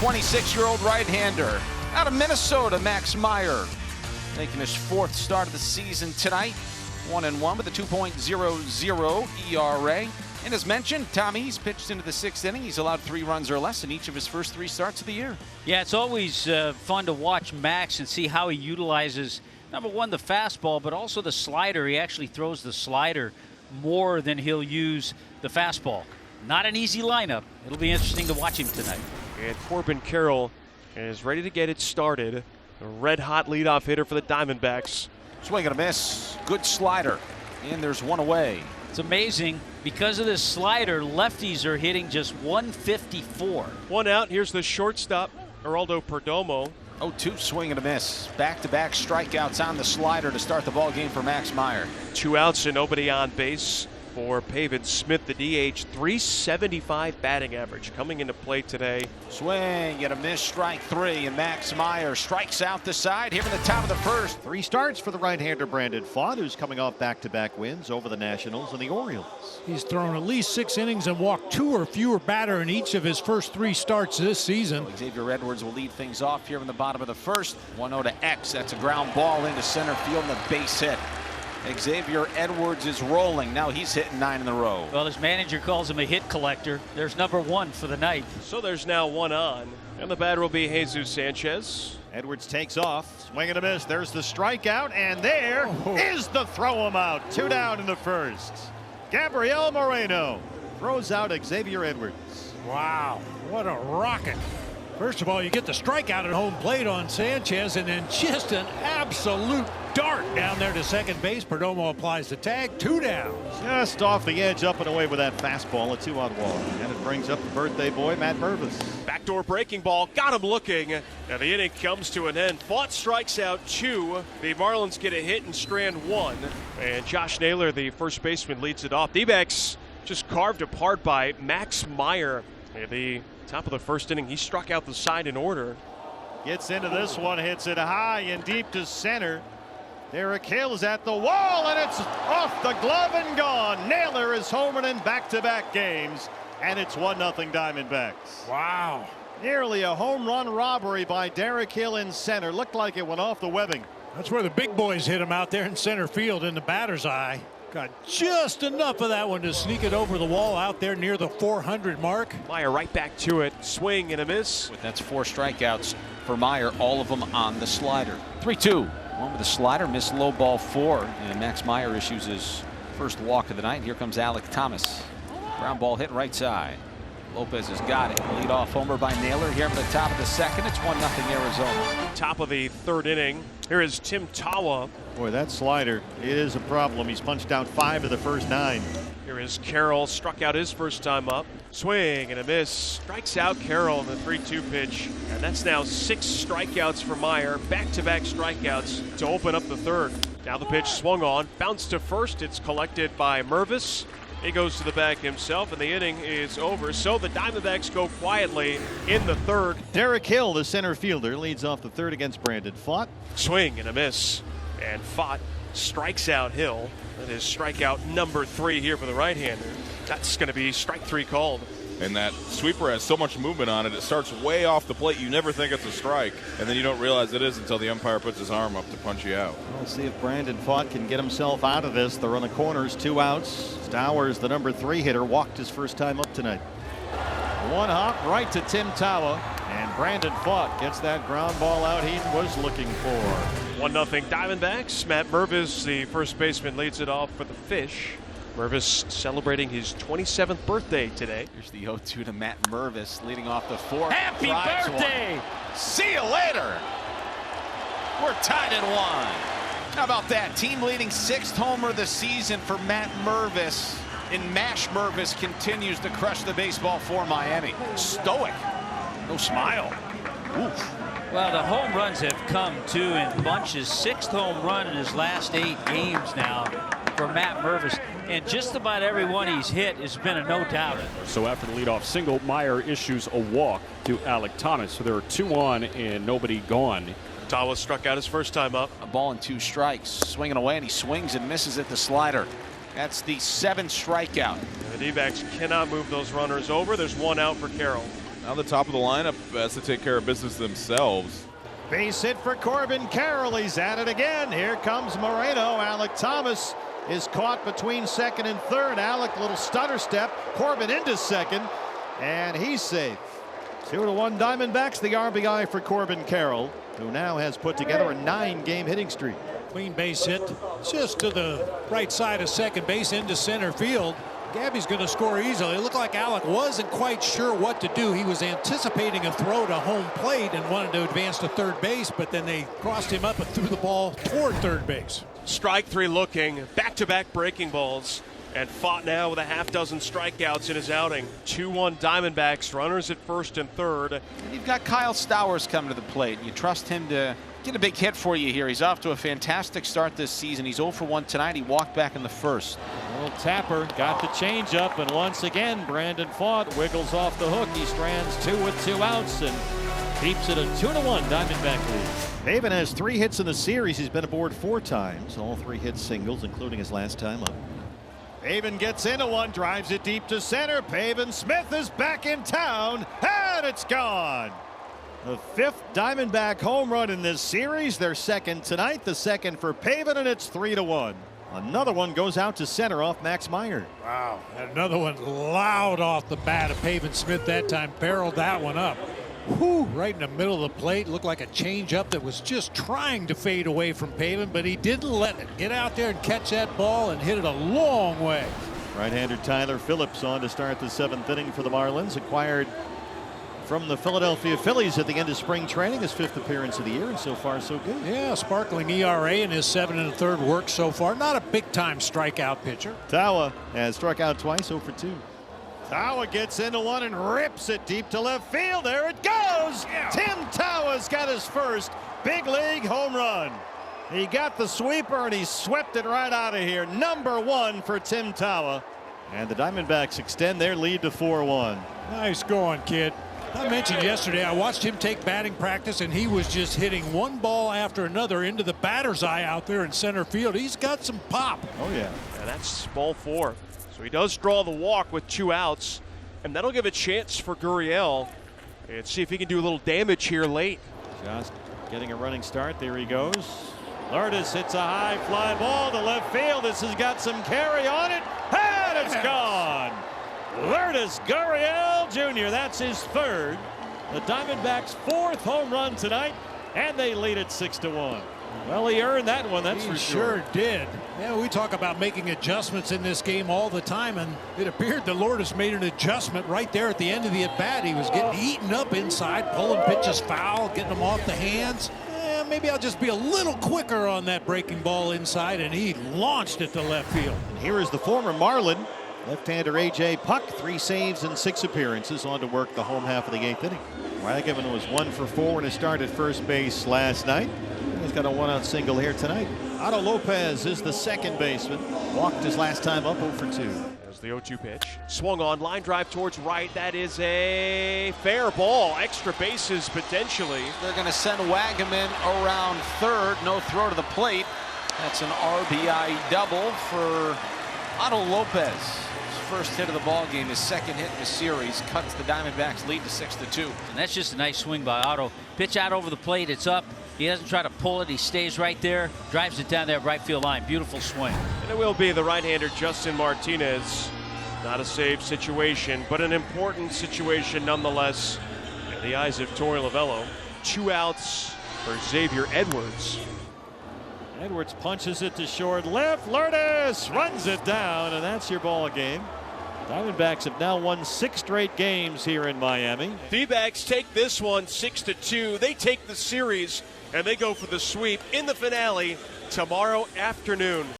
26-year-old right-hander out of Minnesota, Max Meyer, making his 4th start of the season tonight. 1-1 with a 2.00 ERA. And as mentioned, Tommy, he's pitched into the 6th inning. He's allowed 3 runs or less in each of his first 3 starts of the year. Yeah, it's always fun to watch Max and see how he utilizes, number one, the fastball, but also the slider. He actually throws the slider more than he'll use the fastball. Not an easy lineup. It'll be interesting to watch him tonight. And Corbin Carroll is ready to get it started. A red-hot leadoff hitter for the Diamondbacks. Swing and a miss. Good slider. And there's one away. It's amazing. Because of this slider, lefties are hitting just 154. 1 out. Here's the shortstop, Geraldo Perdomo. 0-2 swing and a miss. Back-to-back strikeouts on the slider to start the ball game for Max Meyer. 2 outs and nobody on base for Pavin Smith, the DH. 375 batting average coming into play today. Swing and a miss, strike 3, and Max Meyer strikes out the side here in the top of the first. 3 starts for the right-hander Brandon Pfaadt, who's coming off back-to-back wins over the Nationals and the Orioles. He's thrown at least 6 innings and walked 2 or fewer batter in each of his first 3 starts this season. Xavier Edwards will lead things off here in the bottom of the first. 1-0 to X. That's a ground ball into center field and a base hit. Xavier Edwards is rolling. Now he's hitting 9 in a row. Well, his manager calls him a hit collector. There's number 1 for the night. So there's now 1 on. And the batter will be Jesus Sanchez. Edwards takes off. Swing and a miss. There's the strikeout. And there is the throw him out. 2 down in the first. Gabriel Moreno throws out Xavier Edwards. Wow, what a rocket. First of all, you get the strikeout at home plate on Sanchez, and then just an absolute dart down there to second base. Perdomo applies the tag. 2 down. Just off the edge, up and away with that fastball, a 2-on walk. And it brings up the birthday boy, Matt Mervis. Backdoor breaking ball, got him looking. And the inning comes to an end. Pfaadt strikes out 2. The Marlins get a hit and strand 1. And Josh Naylor, the first baseman, leads it off. D-backs just carved apart by Max Meyer. At the top of the first inning, he struck out the side in order. Gets into this one, hits it high and deep to center. Derek Hill is at the wall, and it's off the glove and gone. Naylor is homing in back-to-back games, and it's 1-0 Diamondbacks. Wow. Nearly a home run robbery by Derek Hill in center. Looked like it went off the webbing. That's where the big boys hit him out there in center field in the batter's eye. Got just enough of that one to sneak it over the wall out there near the 400 mark. Meyer right back to it. Swing and a miss. That's 4 strikeouts for Meyer, all of them on the slider. 3-2. One with the slider, missed low ball 4. And Max Meyer issues his first walk of the night. Here comes Alec Thomas. Ground ball hit right side. Lopez has got it. Leadoff homer by Naylor here at the top of the second. It's 1-0 Arizona. Top of the 3rd inning. Here is Tim Tawa. Boy, that slider, it is a problem. He's punched out 5 of the first 9. Here is Carroll, struck out his first time up. Swing and a miss. Strikes out Carroll in the 3-2 pitch. And that's now 6 strikeouts for Meyer. Back-to-back strikeouts to open up the 3rd. Now the pitch swung on. Bounced to first. It's collected by Mervis. He goes to the bag himself, and the inning is over. So the Diamondbacks go quietly in the 3rd. Derek Hill, the center fielder, leads off the 3rd against Brandon Pfaadt. Swing and a miss. And Pfaadt strikes out Hill. That is strikeout number 3 here for the right-hander. That's going to be strike 3 called. And that sweeper has so much movement on it. It starts way off the plate. You never think it's a strike, and then you don't realize it is until the umpire puts his arm up to punch you out. We'll see if Brandon Pfaadt can get himself out of this. They're on the corners, 2 outs. Stowers, the number 3 hitter, walked his first time up tonight. 1 hop right to Tim Tawa, and Brandon Pfaadt gets that ground ball out he was looking for. 1-0 Diamondbacks. Matt Mervis, the first baseman, leads it off for the Fish. Mervis celebrating his 27th birthday today. Here's the 0-2 to Matt Mervis, leading off the 4th. Happy birthday! One. See you later. We're tied at 1. How about that? Team leading 6th homer of the season for Matt Mervis. And Mash Mervis continues to crush the baseball for Miami. Stoic. No smile. Oof. Well, the home runs have come too in bunches. 6th home run in his last 8 games now for Matt Mervis. And just about every one he's hit has been a no-doubter. So after the leadoff single, Meyer issues a walk to Alec Thomas. So there are 2 on and nobody gone. Tawa struck out his first time up. A ball and 2 strikes. Swinging away, and he swings and misses at the slider. That's the 7th strikeout. The D-backs cannot move those runners over. There's 1 out for Carroll. Now the top of the lineup has to take care of business themselves. Base hit for Corbin Carroll. He's at it again. Here comes Moreno. Alec Thomas is caught between second and third. Alec, little stutter step. Corbin into second, and he's safe. 2-1 Diamondbacks. The RBI for Corbin Carroll, who now has put together a 9-game hitting streak. Clean base hit just to the right side of second base into center field. Gabby's going to score easily. It looked like Alec wasn't quite sure what to do. He was anticipating a throw to home plate and wanted to advance to third base, but then they crossed him up and threw the ball toward third base. Strike three looking, back-to-back breaking balls, and Pfaadt now with a half dozen strikeouts in his outing. 2-1 Diamondbacks, runners at first and third. And you've got Kyle Stowers coming to the plate. You trust him to get a big hit for you here. He's off to a fantastic start this season. He's 0 for 1 tonight. He walked back in the first. Little tapper got the changeup, and once again Brandon Pfaadt wiggles off the hook. He strands 2 with 2 outs and keeps it a 2-1 Diamondback lead. Pavin has 3 hits in the series. He's been aboard 4 times. All 3 hits singles, including his last time up. Pavin gets into one, drives it deep to center. Pavin Smith is back in town, and it's gone. The 5th Diamondback home run in this series. Their second tonight, the second for Pavin, and it's 3-1. Another one goes out to center off Max Meyer. Wow, another one loud off the bat of Pavin Smith that time. Barreled that one up. Whew, right in the middle of the plate. Looked like a changeup that was just trying to fade away from Pavin, but he didn't let it. Get out there and catch that ball and hit it a long way. Right-hander Tyler Phillips on to start the 7th inning for the Marlins. Acquired from the Philadelphia Phillies at the end of spring training, his 5th appearance of the year, and so far so good. Yeah, sparkling ERA in his 7 1/3 work so far. Not a big-time strikeout pitcher. Tawa has struck out twice, 0 for 2. Tawa gets into one and rips it deep to left field. There it goes. Yeah. Tim Tawa's got his first big league home run. He got the sweeper and he swept it right out of here. Number 1 for Tim Tawa. And the Diamondbacks extend their lead to 4-1. Nice going, kid. I mentioned yesterday I watched him take batting practice, and he was just hitting one ball after another into the batter's eye out there in center field. He's got some pop. Oh, yeah. And that's ball 4. So he does draw the walk with 2 outs, and that'll give a chance for Gurriel and see if he can do a little damage here late. Just getting a running start. There he goes. Lourdes hits a high fly ball to left field. This has got some carry on it, and it's gone. Lourdes Gurriel Jr. That's his 3rd. The Diamondbacks' 4th home run tonight, and they lead it 6-1. Well, he earned that one, that's for sure. Sure did. Yeah, we talk about making adjustments in this game all the time, and it appeared that Lourdes made an adjustment right there at the end of the at-bat. He was getting eaten up inside, pulling pitches foul, getting them off the hands. Maybe I'll just be a little quicker on that breaking ball inside, and he launched it to left field. And here is the former Marlin, left-hander A.J. Puck, 3 saves and 6 appearances, on to work the home half of the 8th inning. Wagaman was 1 for 4 in his start at first base last night. He's got a 1-out single here tonight. Otto Lopez is the second baseman. Walked his last time up, 0 for 2. There's the 0-2 pitch. Swung on, line drive towards right. That is a fair ball. Extra bases potentially. They're going to send Wagaman around third. No throw to the plate. That's an RBI double for Otto Lopez. His first hit of the ball game, his second hit in the series, cuts the Diamondbacks lead to 6-2. And that's just a nice swing by Otto. Pitch out over the plate. It's up. He doesn't try to pull it. He stays right there, drives it down that right field line. Beautiful swing. And it will be the right-hander Justin Martinez. Not a save situation, but an important situation nonetheless in the eyes of Torey Lovullo. 2 outs for Xavier Edwards. Edwards punches it to short left. Lourdes runs it down, and that's your ball game. Diamondbacks have now won 6 straight games here in Miami. D-backs take this one 6-2. They take the series and they go for the sweep in the finale tomorrow afternoon.